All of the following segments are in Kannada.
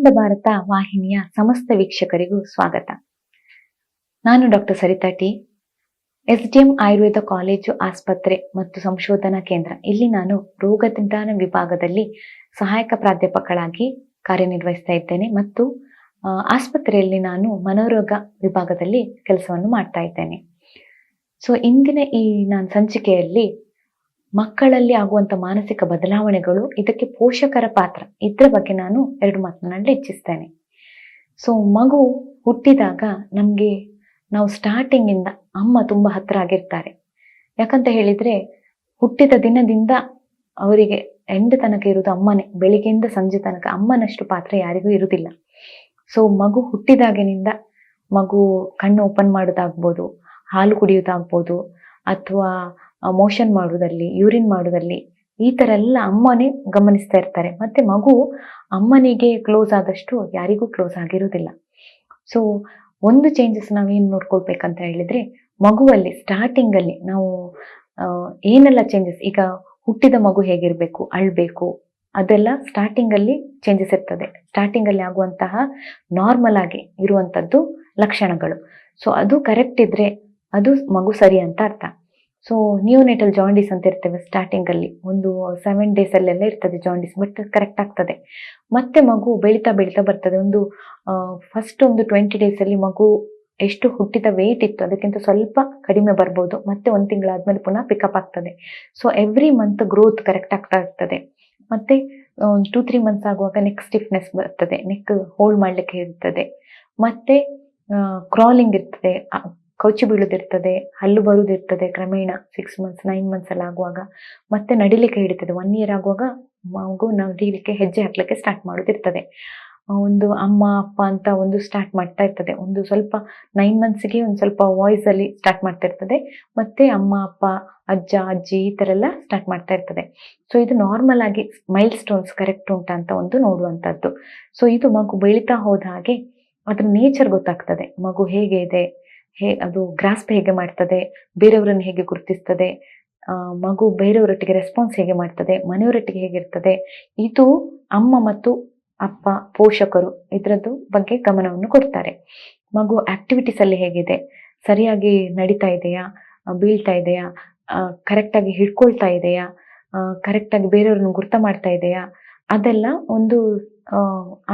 ಅಖಂಡ ಭಾರತ ವಾಹಿನಿಯ ಸಮಸ್ತ ವೀಕ್ಷಕರಿಗೂ ಸ್ವಾಗತ. ನಾನು doctor Saritha T, SDM Ayurveda college ಆಸ್ಪತ್ರೆ ಮತ್ತು ಸಂಶೋಧನಾ ಕೇಂದ್ರ, ಇಲ್ಲಿ ನಾನು ರೋಗ ನಿದಾನ ವಿಭಾಗದಲ್ಲಿ ಸಹಾಯಕ ಪ್ರಾಧ್ಯಾಪಕಳಾಗಿ ಕಾರ್ಯನಿರ್ವಹಿಸ್ತಾ ಇದ್ದೇನೆ ಮತ್ತು ಆಸ್ಪತ್ರೆಯಲ್ಲಿ ನಾನು ಮನೋರೋಗ ವಿಭಾಗದಲ್ಲಿ ಕೆಲಸವನ್ನು ಮಾಡ್ತಾ ಇದ್ದೇನೆ. ಸೊ ಇಂದಿನ ನಾನು ಸಂಚಿಕೆಯಲ್ಲಿ ಮಕ್ಕಳಲ್ಲಿ ಆಗುವಂತ ಮಾನಸಿಕ ಬದಲಾವಣೆಗಳು, ಇದಕ್ಕೆ ಪೋಷಕರ ಪಾತ್ರ, ಇದರ ಬಗ್ಗೆ ನಾನು 2 ಮಾತನಾಡಲು ಇಚ್ಛಿಸ್ತೇನೆ. ಸೊ ಮಗು ಹುಟ್ಟಿದಾಗ ನಾವು ಸ್ಟಾರ್ಟಿಂಗ್ ಇಂದ ಅಮ್ಮ ತುಂಬಾ ಹತ್ರ ಆಗಿರ್ತಾರೆ. ಯಾಕಂತ ಹೇಳಿದ್ರೆ ಹುಟ್ಟಿದ ದಿನದಿಂದ ಅವರಿಗೆ ಎಂಡ್ ತನಕ ಇರುವುದು ಅಮ್ಮನೇ. ಬೆಳಿಗ್ಗೆಯಿಂದ ಸಂಜೆ ತನಕ ಅಮ್ಮನಷ್ಟು ಪಾತ್ರ ಯಾರಿಗೂ ಇರುವುದಿಲ್ಲ. ಸೊ ಮಗು ಹುಟ್ಟಿದಾಗಿನಿಂದ ಮಗು ಕಣ್ಣು ಓಪನ್ ಮಾಡೋದಾಗ್ಬೋದು, ಹಾಲು ಕುಡಿಯೋದಾಗ್ಬೋದು, ಅಥವಾ ಮೋಷನ್ ಮಾಡುವುದಲ್ಲಿ, ಯೂರಿನ್ ಮಾಡುವುದಲ್ಲಿ, ಈ ತರ ಎಲ್ಲ ಅಮ್ಮನೇ ಗಮನಿಸ್ತಾ ಇರ್ತಾರೆ. ಮತ್ತೆ ಮಗು ಅಮ್ಮನಿಗೆ ಕ್ಲೋಸ್ ಆದಷ್ಟು ಯಾರಿಗೂ ಕ್ಲೋಸ್ ಆಗಿರುವುದಿಲ್ಲ. ಸೊ ಒಂದು ಚೇಂಜಸ್ ನಾವೇನು ನೋಡ್ಕೊಳ್ಬೇಕಂತ ಹೇಳಿದ್ರೆ, ಮಗುವಲ್ಲಿ ಸ್ಟಾರ್ಟಿಂಗ್ ಅಲ್ಲಿ ನಾವು ಏನೆಲ್ಲ ಚೇಂಜಸ್, ಈಗ ಹುಟ್ಟಿದ ಮಗು ಹೇಗಿರ್ಬೇಕು, ಅಳ್ಬೇಕು, ಅದೆಲ್ಲ ಸ್ಟಾರ್ಟಿಂಗ್ ಅಲ್ಲಿ ಚೇಂಜಸ್ ಇರ್ತದೆ. ಸ್ಟಾರ್ಟಿಂಗ್ ಅಲ್ಲಿ ಆಗುವಂತಹ ನಾರ್ಮಲ್ ಆಗಿ ಇರುವಂತದ್ದು ಲಕ್ಷಣಗಳು. ಸೊ ಅದು ಕರೆಕ್ಟ್ ಇದ್ರೆ ಅದು ಮಗು ಸರಿ ಅಂತ ಅರ್ಥ. ಸೊ ನಿಯೋನೇಟಲ್ ಜಾಂಡಿಸ್ ಅಂತ ಇರ್ತೇವೆ ಸ್ಟಾರ್ಟಿಂಗ್ ಅಲ್ಲಿ, ಒಂದು 7 days ಅಲ್ಲೆಲ್ಲ ಇರ್ತದೆ ಜಾಂಡಿಸ್, ಬಟ್ ಕರೆಕ್ಟ್ ಆಗ್ತದೆ. ಮತ್ತೆ ಮಗು ಬೆಳೀತಾ ಬೆಳೀತಾ ಬರ್ತದೆ. ಫಸ್ಟ್ ಒಂದು 20 days ಅಲ್ಲಿ ಮಗು ಎಷ್ಟು ಹುಟ್ಟಿದ ವೆಯ್ಟ್ ಇತ್ತು ಅದಕ್ಕಿಂತ ಸ್ವಲ್ಪ ಕಡಿಮೆ ಬರ್ಬೋದು. ಮತ್ತೆ 1 ತಿಂಗಳಾದ್ಮೇಲೆ ಪುನಃ ಪಿಕಪ್ ಆಗ್ತದೆ. So every month growth correct ಆಗ್ತಾ ಇರ್ತದೆ. ಮತ್ತೆ 2-3 months ಆಗುವಾಗ ನೆಕ್ ಸ್ಟಿಫ್ನೆಸ್ ಬರ್ತದೆ, ನೆಕ್ ಹೋಲ್ಡ್ ಮಾಡ್ಲಿಕ್ಕೆ ಇರ್ತದೆ. ಮತ್ತೆ ಕ್ರಾಲಿಂಗ್ ಇರ್ತದೆ, ಕೌಚಿ ಬೀಳುದಿರ್ತದೆ, ಹಲ್ಲು ಬರುದಿರ್ತದೆ ಕ್ರಮೇಣ 6 months 9 months ಎಲ್ಲ ಆಗುವಾಗ. ಮತ್ತೆ ನಡಿಲಿಕ್ಕೆ ಹಿಡಿತದೆ. 1 year ಆಗುವಾಗ ಮಗು ನಡಿಲಿಕ್ಕೆ, ಹೆಜ್ಜೆ ಹಾಕ್ಲಿಕ್ಕೆ ಸ್ಟಾರ್ಟ್ ಮಾಡೋದಿರ್ತದೆ. ಒಂದು ಅಮ್ಮ ಅಪ್ಪ ಅಂತ ಒಂದು ಸ್ಟಾರ್ಟ್ ಮಾಡ್ತಾ ಇರ್ತದೆ. ಒಂದು ಸ್ವಲ್ಪ 9 monthsಗೆ ಒಂದು ಸ್ವಲ್ಪ ವಾಯ್ಸ್ ಅಲ್ಲಿ ಸ್ಟಾರ್ಟ್ ಮಾಡ್ತಾ ಇರ್ತದೆ. ಮತ್ತೆ ಅಮ್ಮ ಅಪ್ಪ, ಅಜ್ಜ ಅಜ್ಜಿ ಈ ತರ ಎಲ್ಲ ಸ್ಟಾರ್ಟ್ ಮಾಡ್ತಾ ಇರ್ತದೆ. ಸೊ ಇದು ನಾರ್ಮಲ್ ಆಗಿ ಮೈಲ್ ಸ್ಟೋನ್ಸ್ ಕರೆಕ್ಟ್ ಉಂಟಾ ಅಂತ ಒಂದು ನೋಡುವಂತದ್ದು. ಸೊ ಇದು ಮಗು ಬೆಳೀತಾ ಹೋದ ಹಾಗೆ ಅದ್ರ ನೇಚರ್ ಗೊತ್ತಾಗ್ತದೆ. ಮಗು ಹೇಗೆ ಇದೆ, ಅದು ಗ್ರಾಸ್ಪ್ ಹೇಗೆ ಮಾಡ್ತದೆ, ಬೇರೆಯವರನ್ನು ಹೇಗೆ ಗುರುತಿಸ್ತದೆ, ಮಗು ಬೇರೆಯವರೊಟ್ಟಿಗೆ ರೆಸ್ಪಾನ್ಸ್ ಹೇಗೆ ಮಾಡ್ತದೆ, ಮನೆಯವರೊಟ್ಟಿಗೆ ಹೇಗಿರ್ತದೆ, ಇದು ಅಮ್ಮ ಮತ್ತು ಅಪ್ಪ ಪೋಷಕರು ಇದರದ್ದು ಬಗ್ಗೆ ಗಮನವನ್ನು ಕೊಡ್ತಾರೆ. ಮಗು ಆಕ್ಟಿವಿಟೀಸ್ ಅಲ್ಲಿ ಹೇಗಿದೆ, ಸರಿಯಾಗಿ ನಡೀತಾ ಇದೆಯಾ, ಬೀಳ್ತಾ ಇದೆಯಾ, ಕರೆಕ್ಟ್ ಆಗಿ ಹಿಡ್ಕೊಳ್ತಾ ಇದೆಯಾ, ಕರೆಕ್ಟ್ ಆಗಿ ಬೇರೆಯವ್ರನ್ನ ಗುರ್ತ ಮಾಡ್ತಾ ಇದೆಯಾ, ಅದೆಲ್ಲ ಒಂದು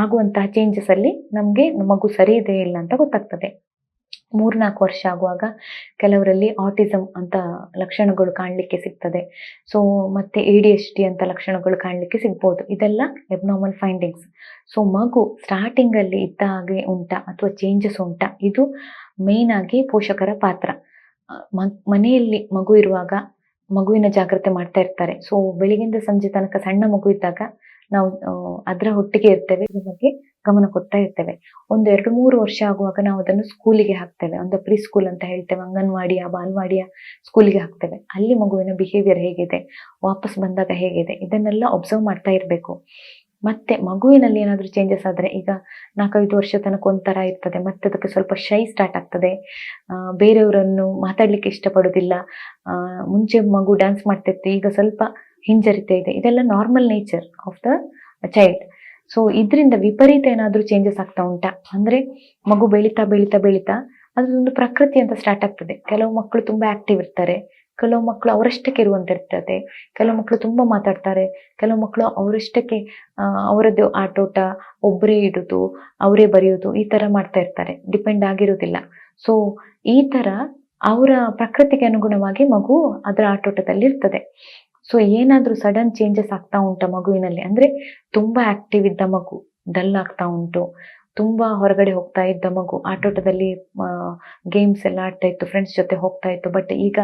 ಆಗುವಂತಹ ಚೇಂಜಸ್ ಅಲ್ಲಿ ನಮ್ಗೆ ಮಗು ಸರಿ ಇದೆ ಇಲ್ಲ ಅಂತ ಗೊತ್ತಾಗ್ತದೆ. 3-4 ವರ್ಷ ಆಗುವಾಗ ಕೆಲವರಲ್ಲಿ ಆಟಿಸಮ್ ಅಂತ ಲಕ್ಷಣಗಳು ಕಾಣಲಿಕ್ಕೆ ಸಿಗ್ತದೆ. ಸೊ ಮತ್ತೆ ADHD ಅಂತ ಲಕ್ಷಣಗಳು ಕಾಣಲಿಕ್ಕೆ ಸಿಗ್ಬೋದು. ಇದೆಲ್ಲ ಎಬ್ನಾರ್ಮಲ್ ಫೈಂಡಿಂಗ್ಸ್. ಸೊ ಮಗು ಸ್ಟಾರ್ಟಿಂಗ್ ಅಲ್ಲಿ ಇದ್ದ ಹಾಗೆ ಉಂಟಾ ಅಥವಾ ಚೇಂಜಸ್ ಉಂಟಾ, ಇದು ಮೇನ್ ಆಗಿ ಪೋಷಕರ ಪಾತ್ರ. ಮನೆಯಲ್ಲಿ ಮಗು ಇರುವಾಗ ಮಗುವಿನ ಜಾಗ್ರತೆ ಮಾಡ್ತಾ ಇರ್ತಾರೆ. ಸೊ ಬೆಳಿಗ್ಗೆಯಿಂದ ಸಂಜೆ ತನಕ ಸಣ್ಣ ಮಗು ಇದ್ದಾಗ ನಾವು ಅದರ ಒಟ್ಟಿಗೆ ಇರ್ತೇವೆ, ಇದ್ರ ಬಗ್ಗೆ ಗಮನ ಕೊಡ್ತಾ ಇರ್ತೇವೆ. ಒಂದು 2-3 ವರ್ಷ ಆಗುವಾಗ ನಾವು ಅದನ್ನು ಸ್ಕೂಲಿಗೆ ಹಾಕ್ತೇವೆ. ಒಂದು ಪ್ರೀ ಸ್ಕೂಲ್ ಅಂತ ಹೇಳ್ತೇವೆ, ಅಂಗನವಾಡಿಯ ಬಾಲವಾಡಿಯ ಸ್ಕೂಲಿಗೆ ಹಾಕ್ತೇವೆ. ಅಲ್ಲಿ ಮಗುವಿನ ಬಿಹೇವಿಯರ್ ಹೇಗಿದೆ, ವಾಪಸ್ ಬಂದಾಗ ಹೇಗಿದೆ, ಇದನ್ನೆಲ್ಲ ಒಬ್ಸರ್ವ್ ಮಾಡ್ತಾ ಇರಬೇಕು. ಮತ್ತೆ ಮಗುವಿನಲ್ಲಿ ಏನಾದ್ರೂ ಚೇಂಜಸ್ ಆದ್ರೆ, ಈಗ 4-5 ವರ್ಷ ತನಕ ಒಂಥರ ಇರ್ತದೆ, ಮತ್ತೆ ಅದಕ್ಕೆ ಸ್ವಲ್ಪ ಶೈ ಸ್ಟಾರ್ಟ್ ಆಗ್ತದೆ, ಬೇರೆಯವರನ್ನು ಮಾತಾಡ್ಲಿಕ್ಕೆ ಇಷ್ಟಪಡುದಿಲ್ಲ, ಮುಂಚೆ ಮಗು ಡ್ಯಾನ್ಸ್ ಮಾಡ್ತಿರ್ತೆ, ಈಗ ಸ್ವಲ್ಪ ಹಿಂಜರಿತ ಇದೆ, ಇದೆಲ್ಲ normal nature of the child. So ಇದರಿಂದ ವಿಪರೀತ ಏನಾದ್ರೂ ಚೇಂಜಸ್ ಆಗ್ತಾ ಉಂಟಾ ಅಂದ್ರೆ, ಮಗು ಬೆಳೀತಾ ಬೆಳೀತಾ ಬೆಳೀತಾ ಅದೊಂದು ಪ್ರಕೃತಿ ಅಂತ ಸ್ಟಾರ್ಟ್ ಆಗ್ತದೆ. ಕೆಲವು ಮಕ್ಕಳು ತುಂಬಾ ಆಕ್ಟಿವ್ ಇರ್ತಾರೆ, ಕೆಲವು ಮಕ್ಕಳು ಅವರಷ್ಟಕ್ಕೆ ಇರುವಂತ ಇರ್ತದೆ, ಕೆಲವು ಮಕ್ಕಳು ತುಂಬಾ ಮಾತಾಡ್ತಾರೆ, ಕೆಲವು ಮಕ್ಕಳು ಅವರಷ್ಟಕ್ಕೆ ಅವರದ್ದು ಆಟೋಟ, ಒಬ್ಬರೇ ಇಡುದು, ಅವರೇ ಬರೆಯೋದು, ಈ ತರ ಮಾಡ್ತಾ ಇರ್ತಾರೆ, ಡಿಪೆಂಡ್ ಆಗಿರುವುದಿಲ್ಲ. ಸೊ ಈ ತರ ಅವರ ಪ್ರಕೃತಿಗೆ ಅನುಗುಣವಾಗಿ ಮಗು ಅದರ ಆಟೋಟದಲ್ಲಿ ಇರ್ತದೆ. ಸೊ ಏನಾದ್ರೂ ಸಡನ್ ಚೇಂಜಸ್ ಆಗ್ತಾ ಉಂಟಾ ಮಗುವಿನಲ್ಲಿ ಅಂದ್ರೆ, ತುಂಬಾ ಆಕ್ಟಿವ್ ಇದ್ದ ಮಗು ಡಲ್ ಆಗ್ತಾ ಉಂಟು, ತುಂಬಾ ಹೊರಗಡೆ ಹೋಗ್ತಾ ಇದ್ದ ಮಗು ಆಟೋಟದಲ್ಲಿ ಗೇಮ್ಸ್ ಎಲ್ಲ ಆಡ್ತಾ ಇತ್ತು, ಫ್ರೆಂಡ್ಸ್ ಜೊತೆ ಹೋಗ್ತಾ ಇತ್ತು, ಬಟ್ ಈಗ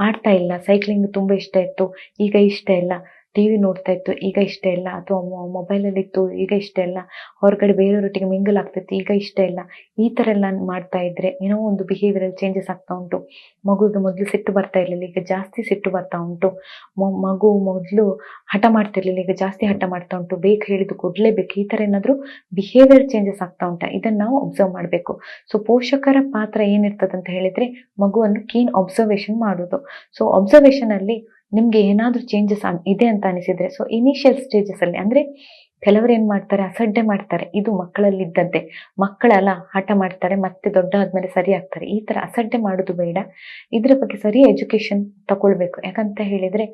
ಆಡ್ತಾ ಇಲ್ಲ. ಸೈಕ್ಲಿಂಗ್ ತುಂಬಾ ಇಷ್ಟ ಇತ್ತು, ಈಗ ಇಷ್ಟ ಇಲ್ಲ. TV ನೋಡ್ತಾ ಇತ್ತು, ಈಗ ಇಷ್ಟ ಇಲ್ಲ. ಅಥವಾ ಮೊಬೈಲಲ್ಲಿ ಇತ್ತು, ಈಗ ಇಷ್ಟ ಇಲ್ಲ. ಹೊರಗಡೆ ಬೇರೆಯವರೊಟ್ಟಿಗೆ ಮಿಂಗಲ್ ಆಗ್ತಿತ್ತು, ಈಗ ಇಷ್ಟ ಇಲ್ಲ. ಈ ತರ ಎಲ್ಲ ಮಾಡ್ತಾ ಇದ್ರೆ ಏನೋ ಒಂದು ಬಿಹೇವಿಯರ್ ಚೇಂಜಸ್ ಆಗ್ತಾ ಉಂಟು. ಮಗುಗೆ ಮೊದಲು ಸಿಟ್ಟು ಬರ್ತಾ ಇರ್ಲಿಲ್ಲ, ಈಗ ಜಾಸ್ತಿ ಸಿಟ್ಟು ಬರ್ತಾ ಉಂಟು. ಮಗು ಮೊದಲು ಹಠ ಮಾಡ್ತಿರ್ಲಿಲ್ಲ, ಈಗ ಜಾಸ್ತಿ ಹಠ ಮಾಡ್ತಾ ಉಂಟು, ಬೇಕು ಹೇಳಿದ್ದು ಕೊಡ್ಲೇಬೇಕು. ಈ ತರ ಏನಾದ್ರೂ ಬಿಹೇವಿಯರ್ ಚೇಂಜಸ್ ಆಗ್ತಾ ಉಂಟಾ, ಇದನ್ನ ನಾವು ಒಬ್ಸರ್ವ್ ಮಾಡ್ಬೇಕು. ಸೊ ಪೋಷಕರ ಪಾತ್ರ ಏನಿರ್ತದೆ ಅಂತ ಹೇಳಿದ್ರೆ, ಮಗುವನ್ನು ಕೀನ್ ಅಬ್ಸರ್ವೇಷನ್ ಮಾಡುದು. ಸೊ ಅಬ್ಸರ್ವೇಷನ್ ಅಲ್ಲಿ ನಿಮ್ಗೆ ಏನಾದ್ರೂ ಚೇಂಜಸ್ ಇದೆ ಅಂತ ಅನಿಸಿದ್ರೆ, ಸೊ ಇನಿಷಿಯಲ್ ಸ್ಟೇಜಸ್ ಅಲ್ಲಿ ಅಂದ್ರೆ ಕೆಲವರು ಏನ್ ಮಾಡ್ತಾರೆ, ಅಸಡ್ಡೆ ಮಾಡ್ತಾರೆ. ಇದು ಮಕ್ಕಳಲ್ಲಿ ಇದ್ದದ್ದೇ. ಮಕ್ಕಳೆಲ್ಲ ಹಠ ಮಾಡ್ತಾರೆ, ಮತ್ತೆ ದೊಡ್ಡ ಆದ್ಮೇಲೆ ಸರಿ ಆಗ್ತಾರೆ. ಈ ತರ ಅಸಡ್ಡೆ ಮಾಡೋದು ಬೇಡ. ಇದ್ರ ಬಗ್ಗೆ ಸರಿ ಎಜುಕೇಶನ್ ತಗೊಳ್ಬೇಕು. ಯಾಕಂತ ಹೇಳಿದ್ರೆ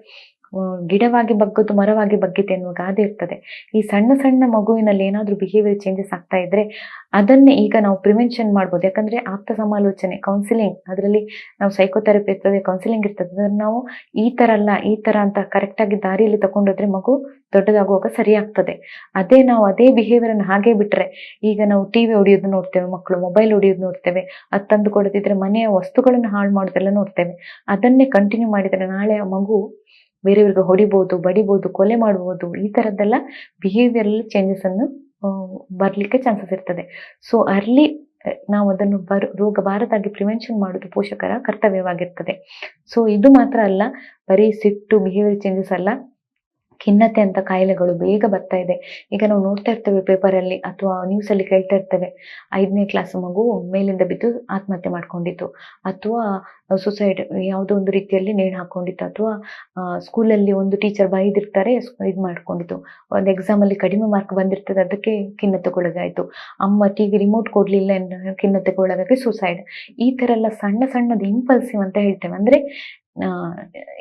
ಗಿಡವಾಗಿ ಬಗ್ಗದು ಮರವಾಗಿ ಬಗ್ಗಿದೆ ಎನ್ನುವ ಗಾದೆ ಇರ್ತದೆ. ಈ ಸಣ್ಣ ಸಣ್ಣ ಮಗುವಿನಲ್ಲಿ ಏನಾದ್ರೂ ಬಿಹೇವಿಯರ್ ಚೇಂಜಸ್ ಆಗ್ತಾ ಇದ್ರೆ ಅದನ್ನೇ ಈಗ ನಾವು ಪ್ರಿವೆನ್ಷನ್ ಮಾಡ್ಬೋದು. ಯಾಕಂದ್ರೆ ಆಪ್ತ ಸಮಾಲೋಚನೆ, ಕೌನ್ಸಿಲಿಂಗ್, ಅದರಲ್ಲಿ ನಾವು ಸೈಕೋಥೆರಪಿ ಇರ್ತದೆ, ಕೌನ್ಸಿಲಿಂಗ್ ಇರ್ತದೆ. ಅದನ್ನ ನಾವು ಈ ತರ ಅಲ್ಲ, ಈ ತರ ಅಂತ ಕರೆಕ್ಟ್ ಆಗಿ ದಾರಿಯಲ್ಲಿ ತಗೊಂಡೋದ್ರೆ ಮಗು ದೊಡ್ಡದಾಗುವಾಗ ಸರಿ ಆಗ್ತದೆ. ಅದೇ ನಾವು ಅದೇ ಬಿಹೇವಿಯರ್ ಅನ್ನು ಹಾಗೆ ಬಿಟ್ರೆ, ಈಗ ನಾವು ಟಿವಿ ಹೊಡಿಯೋದು ನೋಡ್ತೇವೆ, ಮಕ್ಕಳು ಮೊಬೈಲ್ ಹೊಡಿಯೋದು ನೋಡ್ತೇವೆ, ಅದು ತಂದು ಕೊಡದಿದ್ರೆ ಮನೆಯ ವಸ್ತುಗಳನ್ನು ಹಾಳು ಮಾಡೋದೆಲ್ಲ ನೋಡ್ತೇವೆ. ಅದನ್ನೇ ಕಂಟಿನ್ಯೂ ಮಾಡಿದ್ರೆ ನಾಳೆ ಆ ಮಗು ಬೇರೆಯವ್ರಿಗೆ ಹೊಡಿಬಹುದು, ಬಡಿಬಹುದು, ಕೊಲೆ ಮಾಡಬಹುದು. ಈ ತರದ್ದೆಲ್ಲ ಬಿಹೇವಿಯರ್ ಚೇಂಜಸ್ ಅನ್ನು ಬರ್ಲಿಕ್ಕೆ ಚಾನ್ಸಸ್ ಇರ್ತದೆ. ಸೊ ಅರ್ಲಿ ನಾವು ಅದನ್ನು ರೋಗ ಬಾರದಾಗಿ ಪ್ರಿವೆನ್ಷನ್ ಮಾಡೋದು ಪೋಷಕರ ಕರ್ತವ್ಯವಾಗಿರ್ತದೆ. ಸೊ ಇದು ಮಾತ್ರ ಅಲ್ಲ, ಬರೀ ಸಿಟ್ಟು, ಬಿಹೇವಿಯರ್ ಚೇಂಜಸ್ ಅಲ್ಲ, ಖಿನ್ನತೆ ಅಂತ ಕಾಯಿಲೆಗಳು ಬೇಗ ಬರ್ತಾ ಇದೆ. ಈಗ ನಾವು ನೋಡ್ತಾ ಇರ್ತೇವೆ ಪೇಪರಲ್ಲಿ ಅಥವಾ ನ್ಯೂಸ್ ಅಲ್ಲಿ ಕೇಳ್ತಾ ಇರ್ತೇವೆ, 5ನೇ ಕ್ಲಾಸ್ ಮಗು ಮೇಲಿಂದ ಬಿದ್ದು ಆತ್ಮಹತ್ಯೆ ಮಾಡ್ಕೊಂಡಿತ್ತು, ಅಥವಾ ಸುಸೈಡ್ ಯಾವುದೋ ಒಂದು ರೀತಿಯಲ್ಲಿ ನೇಣು ಹಾಕೊಂಡಿತ್ತು, ಅಥವಾ ಸ್ಕೂಲಲ್ಲಿ ಒಂದು ಟೀಚರ್ ಬೈದಿರ್ತಾರೆ, ಇದು ಮಾಡ್ಕೊಂಡಿತ್ತು, ಒಂದು ಎಕ್ಸಾಮ್ ಅಲ್ಲಿ ಕಡಿಮೆ ಮಾರ್ಕ್ ಬಂದಿರ್ತದೆ, ಅದಕ್ಕೆ ಖಿನ್ನತೆಗೊಳಗಾಯ್ತು, ಅಮ್ಮ ಟಿವಿ ರಿಮೋಟ್ ಕೊಡ್ಲಿಲ್ಲ ಖಿನ್ನತೆಗೊಳಗಾಗಿ ಸುಸೈಡ್. ಈ ತರ ಎಲ್ಲ ಸಣ್ಣ ಸಣ್ಣದು ಇಂಪಲ್ಸಿವ್ ಅಂತ ಹೇಳ್ತೇವೆ. ಅಂದ್ರೆ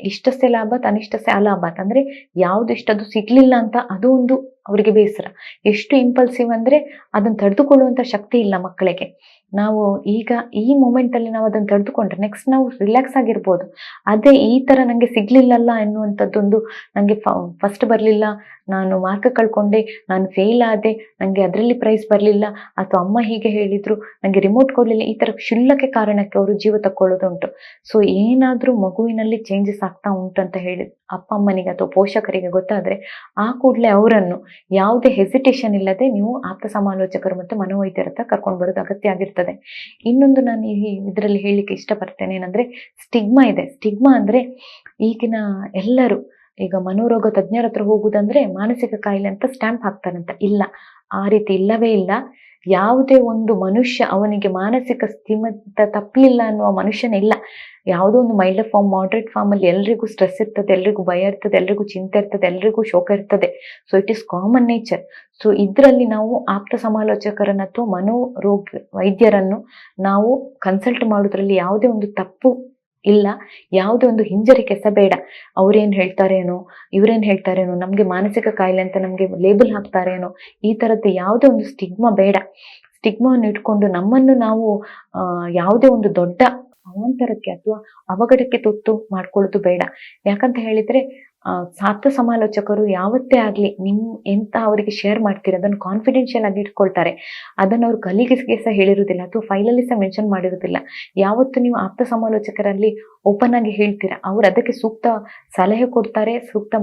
ಇಷ್ಟಷ್ಟೇ ಲಾಭ ತನಿಷ್ಟಷ್ಟೇ ಅಲಾಭ. ಅಂದ್ರೆ ಯಾವ್ದು ಇಷ್ಟದು ಸಿಗ್ಲಿಲ್ಲ ಅಂತ ಅದು ಒಂದು ಅವರಿಗೆ ಬೇಸರ. ಎಷ್ಟು ಇಂಪಲ್ಸಿವ್ ಅಂದ್ರೆ ಅದನ್ನ ತಡೆದುಕೊಳ್ಳುವಂತ ಶಕ್ತಿ ಇಲ್ಲ ಮಕ್ಕಳಿಗೆ. ನಾವು ಈಗ ಈ ಮೂಮೆಂಟ್ ಅಲ್ಲಿ ನಾವು ಅದನ್ನ ತಡೆದುಕೊಂಡ್ರೆ ನೆಕ್ಸ್ಟ್ ನಾವು ರಿಲ್ಯಾಕ್ಸ್ ಆಗಿರ್ಬೋದು. ಅದೇ ಈ ತರ ನಂಗೆ ಸಿಗ್ಲಿಲ್ಲಲ್ಲ ಎನ್ನುವಂಥದ್ದೊಂದು, ನಂಗೆ ಫಸ್ಟ್ ಬರ್ಲಿಲ್ಲ, ನಾನು ಮಾರ್ಕ್ ಕಳ್ಕೊಂಡೆ, ನಾನು ಫೇಲ್ ಆದೆ, ನಂಗೆ ಅದರಲ್ಲಿ ಪ್ರೈಸ್ ಬರ್ಲಿಲ್ಲ, ಅಥವಾ ಅಮ್ಮ ಹೀಗೆ ಹೇಳಿದ್ರು, ನಂಗೆ ರಿಮೋಟ್ ಕೊಡ್ಲಿಲ್ಲ, ಈ ತರ ಕ್ಷುಲ್ಲಕ ಕಾರಣಕ್ಕೆ ಅವರು ಜೀವ ತಕ್ಕೊಳ್ಳೋದುಂಟು. ಸೊ ಏನಾದ್ರೂ ಮಗುವಿನಲ್ಲಿ ಚೇಂಜಸ್ ಆಗ್ತಾ ಉಂಟು ಅಂತ ಹೇಳಿ ಅಪ್ಪ ಅಮ್ಮನಿಗೆ ಅಥವಾ ಪೋಷಕರಿಗೆ ಗೊತ್ತಾದ್ರೆ ಆ ಕೂಡಲೇ ಅವರನ್ನು ಯಾವುದೇ ಹೆಸಿಟೇಷನ್ ಇಲ್ಲದೆ ನೀವು ಆಪ್ತ ಸಮಾಲೋಚಕರು ಮತ್ತು ಮನೋವೈದ್ಯರ ಹತ್ರ ಕರ್ಕೊಂಡು ಬರೋದು ಅಗತ್ಯ ಆಗಿರ್ತದೆ. ಇನ್ನೊಂದು ನಾನು ಇದರಲ್ಲಿ ಹೇಳಲಿಕ್ಕೆ ಇಷ್ಟಪಡ್ತೇನೆ ಏನಂದ್ರೆ, ಸ್ಟಿಗ್ಮಾ ಇದೆ. ಸ್ಟಿಗ್ಮಾ ಅಂದ್ರೆ ಈಗಿನ ಎಲ್ಲರೂ ಈಗ ಮನೋರೋಗ ತಜ್ಞರ ಹತ್ರ ಹೋಗುದಂದ್ರೆ ಮಾನಸಿಕ ಕಾಯಿಲೆ ಅಂತ ಸ್ಟ್ಯಾಂಪ್ ಹಾಕ್ತಾರಂತ. ಇಲ್ಲ, ಆ ರೀತಿ ಇಲ್ಲವೇ ಇಲ್ಲ. ಯಾವುದೇ ಒಂದು ಮನುಷ್ಯ ಅವನಿಗೆ ಮಾನಸಿಕ ಸ್ಥಿಮಿತ ತಪ್ಪಲಿಲ್ಲ ಅನ್ನುವ ಮನುಷ್ಯನೇ ಇಲ್ಲ. ಯಾವುದೋ ಒಂದು ಮೈಲ್ಡ್ ಫಾರ್ಮ್, ಮಾಡೋರೇಟ್ ಫಾರ್ಮ್ ಅಲ್ಲಿ ಎಲ್ರಿಗೂ ಸ್ಟ್ರೆಸ್ ಇರ್ತದೆ, ಎಲ್ರಿಗೂ ಭಯ ಇರ್ತದೆ, ಎಲ್ರಿಗೂ ಚಿಂತೆ ಇರ್ತದೆ, ಎಲ್ರಿಗೂ ಶೋಕ ಇರ್ತದೆ. So it is common nature. So ಇದರಲ್ಲಿ ನಾವು ಆಪ್ತ ಸಮಾಲೋಚಕರನ್ನ ಅಥವಾ ಮನೋರೋಗ ವೈದ್ಯರನ್ನು ನಾವು ಕನ್ಸಲ್ಟ್ ಮಾಡೋದ್ರಲ್ಲಿ ಯಾವುದೇ ಒಂದು ತಪ್ಪು ಇಲ್ಲ, ಯಾವುದೇ ಒಂದು ಹಿಂಜರಿಕೆ ಸಹ ಬೇಡ. ಅವ್ರೇನ್ ಹೇಳ್ತಾರೇನೋ, ಇವ್ರೇನ್ ಹೇಳ್ತಾರೇನೋ, ನಮ್ಗೆ ಮಾನಸಿಕ ಕಾಯಿಲೆ ಅಂತ ನಮ್ಗೆ ಲೇಬಲ್ ಹಾಕ್ತಾರೇನೋ, ಈ ತರದ್ದು ಯಾವುದೇ ಒಂದು ಸ್ಟಿಗ್ಮಾ ಬೇಡ. ಸ್ಟಿಗ್ಮಾವನ್ನು ಇಟ್ಕೊಂಡು ನಮ್ಮನ್ನು ನಾವು ಯಾವುದೇ ಒಂದು ದೊಡ್ಡ ಅವಾಂತರಕ್ಕೆ ಅಥವಾ ಅವಘಡಕ್ಕೆ ತುತ್ತು ಮಾಡ್ಕೊಳ್ಳೋದು ಬೇಡ. ಯಾಕಂತ ಹೇಳಿದ್ರೆ ಆಪ್ತ ಸಮಾಲೋಚಕರು ಯಾವತ್ತೇ ಆಗ್ಲಿ ಎಂತ ಅವರಿಗೆ ಶೇರ್ ಮಾಡ್ತೀರ ಅದನ್ನು ಕಾನ್ಫಿಡೆನ್ಷಿಯಲ್ ಆಗಿ ಇಟ್ಕೊಳ್ತಾರೆ. ಅದನ್ನು ಅವ್ರು ಕಲೀಗಿಗೆ ಸಹ ಹೇಳಿರುವುದಿಲ್ಲ ಅಥವಾ ಫೈಲಲ್ಲಿ ಸಹ ಮೆನ್ಷನ್ ಮಾಡಿರುವುದಿಲ್ಲ. ಯಾವತ್ತು ನೀವು ಆಪ್ತ ಸಮಾಲೋಚಕರಲ್ಲಿ ಓಪನ್ ಆಗಿ ಹೇಳ್ತೀರಾ, ಅವ್ರು ಅದಕ್ಕೆ ಸೂಕ್ತ ಸಲಹೆ ಕೊಡ್ತಾರೆ, ಸೂಕ್ತ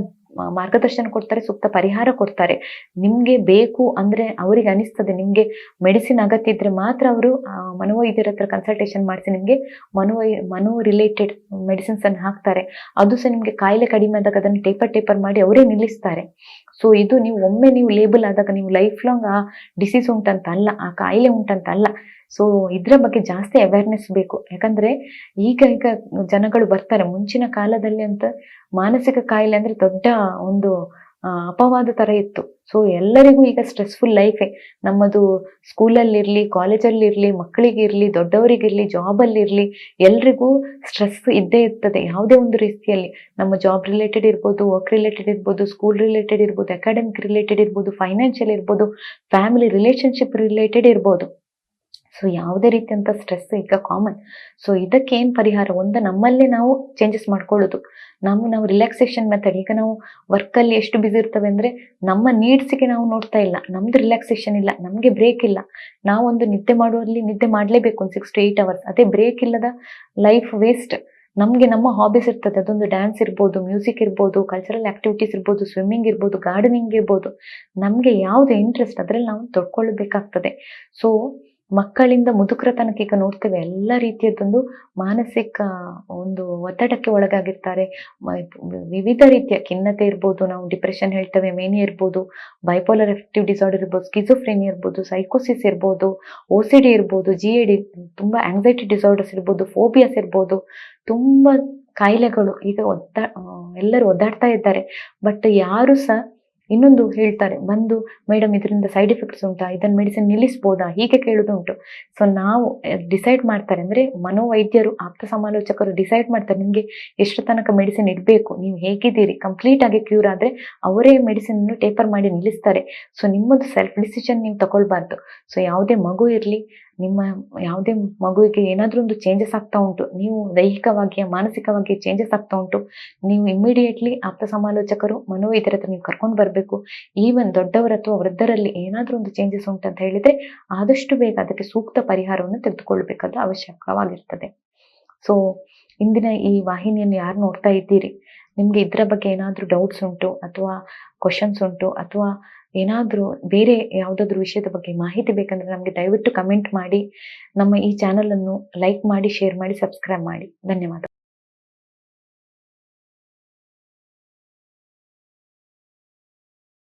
ಮಾರ್ಗದರ್ಶನ ಕೊಡ್ತಾರೆ, ಸೂಕ್ತ ಪರಿಹಾರ ಕೊಡ್ತಾರೆ. ನಿಮ್ಗೆ ಬೇಕು ಅಂದ್ರೆ ಅವರಿಗೆ ಅನಿಸ್ತದೆ ನಿಮ್ಗೆ ಮೆಡಿಸಿನ್ ಅಗತ್ಯ ಇದ್ರೆ ಮಾತ್ರ ಅವರು ಮನೋವೈದ್ಯರ ಹತ್ರ ಕನ್ಸಲ್ಟೇಷನ್ ಮಾಡಿಸಿ ನಿಮ್ಗೆ ಮನೋ ರಿಲೇಟೆಡ್ ಮೆಡಿಸಿನ್ಸ್ ಅನ್ನು ಹಾಕ್ತಾರೆ. ಅದು ಸಹ ನಿಮ್ಗೆ ಕಾಯಿಲೆ ಕಡಿಮೆ ಆದಾಗ ಅದನ್ನು ಟೇಪರ್ ಮಾಡಿ ಅವರೇ ನಿಲ್ಲಿಸ್ತಾರೆ. ಸೊ ಇದು ನೀವು ಒಮ್ಮೆ ನೀವು ಲೇಬಲ್ ಆದಾಗ ನೀವು ಲೈಫ್ ಲಾಂಗ್ ಆ ಡಿಸೀಸ್ ಉಂಟಂತ ಅಲ್ಲ, ಆ ಕಾಯಿಲೆ ಉಂಟಂತ ಅಲ್ಲ. ಸೊ ಇದ್ರ ಬಗ್ಗೆ ಜಾಸ್ತಿ ಅವೇರ್ನೆಸ್ ಬೇಕು. ಯಾಕಂದ್ರೆ ಈಗ ಜನಗಳು ಬರ್ತಾರೆ, ಮುಂಚಿನ ಕಾಲದಲ್ಲಿ ಅಂತ ಮಾನಸಿಕ ಕಾಯಿಲೆ ಅಂದ್ರೆ ದೊಡ್ಡ ಒಂದು ಅಪವಾದ ತರ ಇತ್ತು. ಸೊ ಎಲ್ಲರಿಗೂ ಈಗ ಸ್ಟ್ರೆಸ್ಫುಲ್ ಲೈಫೇ. ನಮ್ಮದು ಸ್ಕೂಲಲ್ಲಿರ್ಲಿ, ಕಾಲೇಜಲ್ಲಿರ್ಲಿ, ಮಕ್ಕಳಿಗಿರ್ಲಿ, ದೊಡ್ಡವರಿಗಿರ್ಲಿ, ಜಾಬಲ್ಲಿರ್ಲಿ, ಎಲ್ರಿಗೂ ಸ್ಟ್ರೆಸ್ ಇದ್ದೇ ಇರ್ತದೆ ಯಾವುದೇ ಒಂದು ರೀತಿಯಲ್ಲಿ. ನಮ್ಮ ಜಾಬ್ ರಿಲೇಟೆಡ್ ಇರ್ಬೋದು, ವರ್ಕ್ ರಿಲೇಟೆಡ್ ಇರ್ಬೋದು, ಸ್ಕೂಲ್ ರಿಲೇಟೆಡ್ ಇರ್ಬೋದು, ಅಕಾಡೆಮಿಕ್ ರಿಲೇಟೆಡ್ ಇರ್ಬೋದು, ಫೈನಾನ್ಷಿಯಲ್ ಇರ್ಬೋದು, ಫ್ಯಾಮಿಲಿ ರಿಲೇಶನ್ಶಿಪ್ ರಿಲೇಟೆಡ್ ಇರ್ಬೋದು. ಸೊ ಯಾವುದೇ ರೀತಿಯಂತ ಸ್ಟ್ರೆಸ್ ಈಗ ಕಾಮನ್. ಸೊ ಇದಕ್ಕೆ ಏನ್ ಪರಿಹಾರ? ನಮ್ಮಲ್ಲೇ ನಾವು ಚೇಂಜಸ್ ಮಾಡ್ಕೊಳ್ಳೋದು. ನಾವು ರಿಲ್ಯಾಕ್ಸೇಷನ್ ಮೆಥಡ್, ಈಗ ನಾವು ವರ್ಕ್ ಅಲ್ಲಿ ಎಷ್ಟು ಬಿಸಿ ಇರ್ತವೆ ಅಂದ್ರೆ ನಮ್ಮ ನೀಡ್ಸ್ಗೆ ನಾವು ನೋಡ್ತಾ ಇಲ್ಲ, ನಮ್ದು ರಿಲ್ಯಾಕ್ಸೇಷನ್ ಇಲ್ಲ, ನಮ್ಗೆ ಬ್ರೇಕ್ ಇಲ್ಲ. ನಾವೊಂದು ನಿದ್ದೆ ಮಾಡುವಲ್ಲಿ ನಿದ್ದೆ ಮಾಡ್ಲೇಬೇಕು, ಒಂದು 6 to 8 hours. ಅದೇ ಬ್ರೇಕ್ ಇಲ್ಲದ ಲೈಫ್ ವೇಸ್ಟ್. ನಮ್ಗೆ ನಮ್ಮ ಹಾಬೀಸ್ ಇರ್ತದೆ, ಅದೊಂದು ಡ್ಯಾನ್ಸ್ ಇರ್ಬೋದು, ಮ್ಯೂಸಿಕ್ ಇರ್ಬೋದು, ಕಲ್ಚರಲ್ ಆಕ್ಟಿವಿಟೀಸ್ ಇರ್ಬೋದು, ಸ್ವಿಮ್ಮಿಂಗ್ ಇರ್ಬೋದು, ಗಾರ್ಡನಿಂಗ್ ಇರ್ಬೋದು. ನಮ್ಗೆ ಯಾವ್ದು ಇಂಟ್ರೆಸ್ಟ್ ಅದ್ರಲ್ಲಿ ನಾವು ತೊಡ್ಕೊಳ್ಬೇಕಾಗ್ತದೆ. ಸೊ ಮಕ್ಕಳಿಂದ ಮುದುಕರ ತನಕ ಈಗ ನೋಡ್ತೇವೆ ಎಲ್ಲ ರೀತಿಯದೊಂದು ಮಾನಸಿಕ ಒಂದು ಒತ್ತಡಕ್ಕೆ ಒಳಗಾಗಿರ್ತಾರೆ. ವಿವಿಧ ರೀತಿಯ ಖಿನ್ನತೆ ಇರ್ಬೋದು, ನಾವು ಡಿಪ್ರೆಷನ್ ಹೇಳ್ತೇವೆ, ಮೇನಿಯಾ ಇರ್ಬೋದು, ಬೈಪೋಲರ್ ಅಫೆಕ್ಟಿವ್ ಡಿಸಾರ್ಡರ್ ಇರ್ಬೋದು, ಸ್ಕಿಜೋಫ್ರೇನಿಯಾ ಇರ್ಬೋದು, ಸೈಕೋಸಿಸ್ ಇರ್ಬೋದು, OCD ಇರ್ಬೋದು, GAD, ತುಂಬಾ ಆಂಗ್ಸೈಟಿ ಡಿಸಾರ್ಡರ್ಸ್ ಇರ್ಬೋದು, ಫೋಬಿಯಾಸ್ ಇರ್ಬೋದು, ತುಂಬಾ ಕಾಯಿಲೆಗಳು ಈಗ ಎಲ್ಲರೂ ಒದ್ದಾಡ್ತಾ ಇದ್ದಾರೆ. ಬಟ್ ಯಾರು ಸಹ ಇನ್ನೊಂದು ಹೇಳ್ತಾರೆ ಬಂದು, ಮೇಡಮ್ ಇದರಿಂದ ಸೈಡ್ ಎಫೆಕ್ಟ್ಸ್ ಉಂಟಾ, ಇದನ್ನ ಮೆಡಿಸಿನ್ ನಿಲ್ಲಿಸ್ಬೋದಾ, ಹೀಗೆ ಕೇಳೋದುಂಟು. ಸೊ ನಾವು ಡಿಸೈಡ್ ಮಾಡ್ತಾರೆ ಅಂದ್ರೆ ಮನೋವೈದ್ಯರು, ಆಪ್ತ ಸಮಾಲೋಚಕರು ಡಿಸೈಡ್ ಮಾಡ್ತಾರೆ ನಿಮ್ಗೆ ಎಷ್ಟು ತನಕ ಮೆಡಿಸಿನ್ ಇಡಬೇಕು, ನೀವು ಹೇಗಿದ್ದೀರಿ, ಕಂಪ್ಲೀಟ್ ಆಗಿ ಕ್ಯೂರ್ ಆದ್ರೆ ಅವರೇ ಮೆಡಿಸಿನ್ ಟೇಪರ್ ಮಾಡಿ ನಿಲ್ಲಿಸ್ತಾರೆ. ಸೊ ನಿಮ್ಮದು ಸೆಲ್ಫ್ ಡಿಸಿಷನ್ ನೀವು ತಗೊಳ್ಬಾರ್ದು. ಸೊ ಯಾವುದೇ ಮಗು ಇರಲಿ, ನಿಮ್ಮ ಯಾವುದೇ ಮಗುವಿಗೆ ಏನಾದ್ರೂ ಒಂದು ಚೇಂಜಸ್ ಆಗ್ತಾ ಉಂಟು, ನೀವು ದೈಹಿಕವಾಗಿ ಮಾನಸಿಕವಾಗಿ ಚೇಂಜಸ್ ಆಗ್ತಾ ಉಂಟು, ನೀವು ಇಮಿಡಿಯೇಟ್ಲಿ ಆಪ್ತ ಸಮಾಲೋಚಕರು ಮನೋವೈದ್ಯರ ಹತ್ರ ನೀವು ಕರ್ಕೊಂಡು ಬರಬೇಕು. ಈವನ್ ದೊಡ್ಡವರ ಅಥವಾ ವೃದ್ಧರಲ್ಲಿ ಏನಾದ್ರೂ ಒಂದು ಚೇಂಜಸ್ ಉಂಟು ಅಂತ ಹೇಳಿದ್ರೆ ಆದಷ್ಟು ಬೇಗ ಅದಕ್ಕೆ ಸೂಕ್ತ ಪರಿಹಾರವನ್ನು ತೆಗೆದುಕೊಳ್ಬೇಕಾದ ಅವಶ್ಯಕವಾಗಿರ್ತದೆ. ಸೊ ಇಂದಿನ ಈ ವಾಹಿನಿಯನ್ನು ಯಾರು ನೋಡ್ತಾ ಇದ್ದೀರಿ, ನಿಮ್ಗೆ ಇದ್ರ ಬಗ್ಗೆ ಏನಾದ್ರೂ ಡೌಟ್ಸ್ ಉಂಟು ಅಥವಾ ಕ್ವಶನ್ಸ್ ಉಂಟು ಅಥವಾ ಏನಾದ್ರೂ ಬೇರೆ ಯಾವುದಾದ್ರೂ ವಿಷಯದ ಬಗ್ಗೆ ಮಾಹಿತಿ ಬೇಕಂದ್ರೆ ನಮಗೆ ದಯವಿಟ್ಟು ಕಮೆಂಟ್ ಮಾಡಿ, ನಮ್ಮ ಈ ಚಾನಲ್ ಅನ್ನು ಲೈಕ್ ಮಾಡಿ, ಶೇರ್ ಮಾಡಿ, ಸಬ್ಸ್ಕ್ರೈಬ್ ಮಾಡಿ. ಧನ್ಯವಾದ.